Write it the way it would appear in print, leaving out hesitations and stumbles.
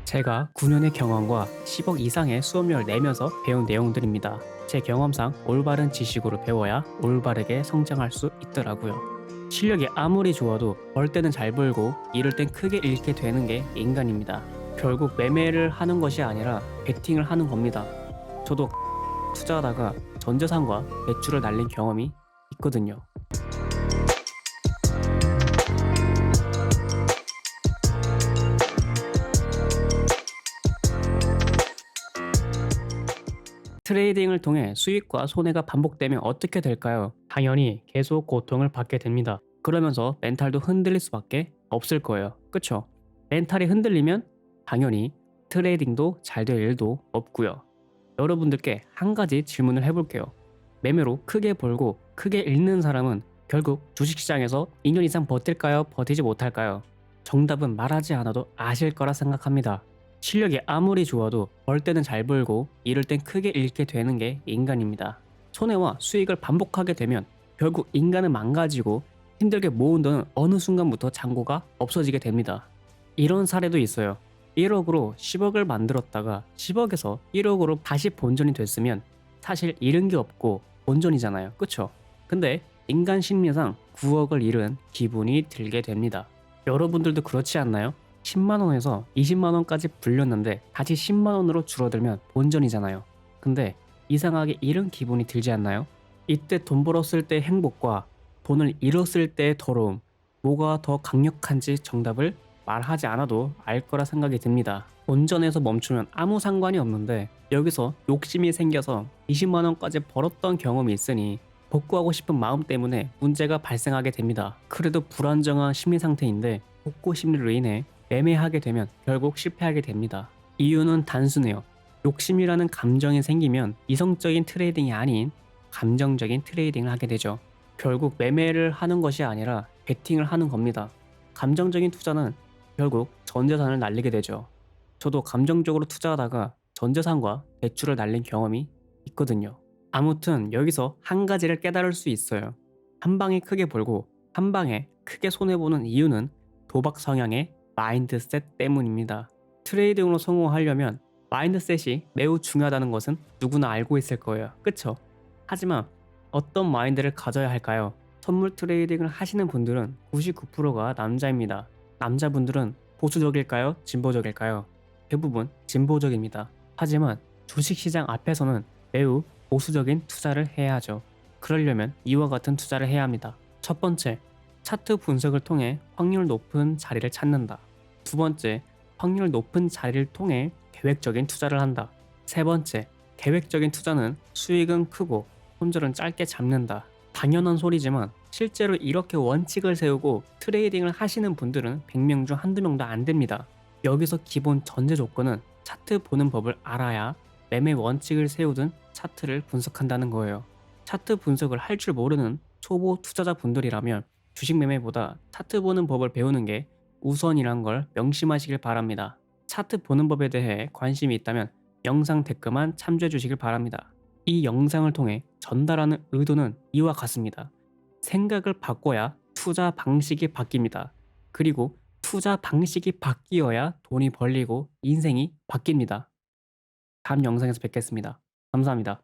제가 9년의 경험과 10억 이상의 수업료를 내면서 배운 내용들입니다. 제 경험상 올바른 지식으로 배워야 올바르게 성장할 수 있더라고요. 실력이 아무리 좋아도 벌 때는 잘 벌고 잃을 땐 크게 잃게 되는 게 인간입니다. 결국 매매를 하는 것이 아니라 베팅을 하는 겁니다. 저도 투자하다가 전 재산과 매출을 날린 경험이 있거든요. 트레이딩을 통해 수익과 손해가 반복되면 어떻게 될까요? 당연히 계속 고통을 받게 됩니다. 그러면서 멘탈도 흔들릴 수밖에 없을 거예요. 그쵸? 멘탈이 흔들리면 당연히 트레이딩도 잘 될 일도 없고요. 여러분들께 한 가지 질문을 해볼게요. 매매로 크게 벌고 크게 잃는 사람은 결국 주식시장에서 2년 이상 버틸까요? 버티지 못할까요? 정답은 말하지 않아도 아실 거라 생각합니다. 실력이 아무리 좋아도 벌 때는 잘 벌고 잃을 땐 크게 잃게 되는 게 인간입니다. 손해와 수익을 반복하게 되면 결국 인간은 망가지고 힘들게 모은 돈은 어느 순간부터 잔고가 없어지게 됩니다. 이런 사례도 있어요. 1억으로 10억을 만들었다가 10억에서 1억으로 다시 본전이 됐으면 사실 잃은 게 없고 본전이잖아요. 그쵸? 근데 인간 심리상 9억을 잃은 기분이 들게 됩니다. 여러분들도 그렇지 않나요? 10만원에서 20만원까지 불렸는데 다시 10만원으로 줄어들면 본전이잖아요. 근데 이상하게 잃은 기분이 들지 않나요? 이때 돈 벌었을 때 행복과 돈을 잃었을 때의 더러움, 뭐가 더 강력한지 정답을 말하지 않아도 알 거라 생각이 듭니다. 본전에서 멈추면 아무 상관이 없는데 여기서 욕심이 생겨서 20만원까지 벌었던 경험이 있으니 복구하고 싶은 마음 때문에 문제가 발생하게 됩니다. 그래도 불안정한 심리 상태인데 복구 심리로 인해 매매하게 되면 결국 실패하게 됩니다. 이유는 단순해요. 욕심이라는 감정이 생기면 이성적인 트레이딩이 아닌 감정적인 트레이딩을 하게 되죠. 결국 매매를 하는 것이 아니라 베팅을 하는 겁니다. 감정적인 투자는 결국 전 재산을 날리게 되죠. 저도 감정적으로 투자하다가 전 재산과 대출을 날린 경험이 있거든요. 아무튼 여기서 한 가지를 깨달을 수 있어요. 한 방에 크게 벌고 한 방에 크게 손해보는 이유는 도박 성향의 마인드셋 때문입니다. 트레이딩으로 성공하려면 마인드셋이 매우 중요하다는 것은 누구나 알고 있을 거예요. 그쵸? 하지만 어떤 마인드를 가져야 할까요? 선물 트레이딩을 하시는 분들은 99%가 남자입니다. 남자분들은 보수적일까요? 진보적일까요? 대부분 진보적입니다. 하지만 주식시장 앞에서는 매우 보수적인 투자를 해야 하죠. 그러려면 이와 같은 투자를 해야 합니다. 첫 번째, 차트 분석을 통해 확률 높은 자리를 찾는다. 두 번째, 확률 높은 자리를 통해 계획적인 투자를 한다. 세 번째, 계획적인 투자는 수익은 크고 손절은 짧게 잡는다. 당연한 소리지만 실제로 이렇게 원칙을 세우고 트레이딩을 하시는 분들은 100명 중 한두 명도 안 됩니다. 여기서 기본 전제 조건은 차트 보는 법을 알아야 매매 원칙을 세우든 차트를 분석한다는 거예요. 차트 분석을 할 줄 모르는 초보 투자자분들이라면 주식 매매보다 차트 보는 법을 배우는 게 우선이란 걸 명심하시길 바랍니다. 차트 보는 법에 대해 관심이 있다면 영상 댓글만 참조해 주시길 바랍니다. 이 영상을 통해 전달하는 의도는 이와 같습니다. 생각을 바꿔야 투자 방식이 바뀝니다. 그리고 투자 방식이 바뀌어야 돈이 벌리고 인생이 바뀝니다. 다음 영상에서 뵙겠습니다. 감사합니다.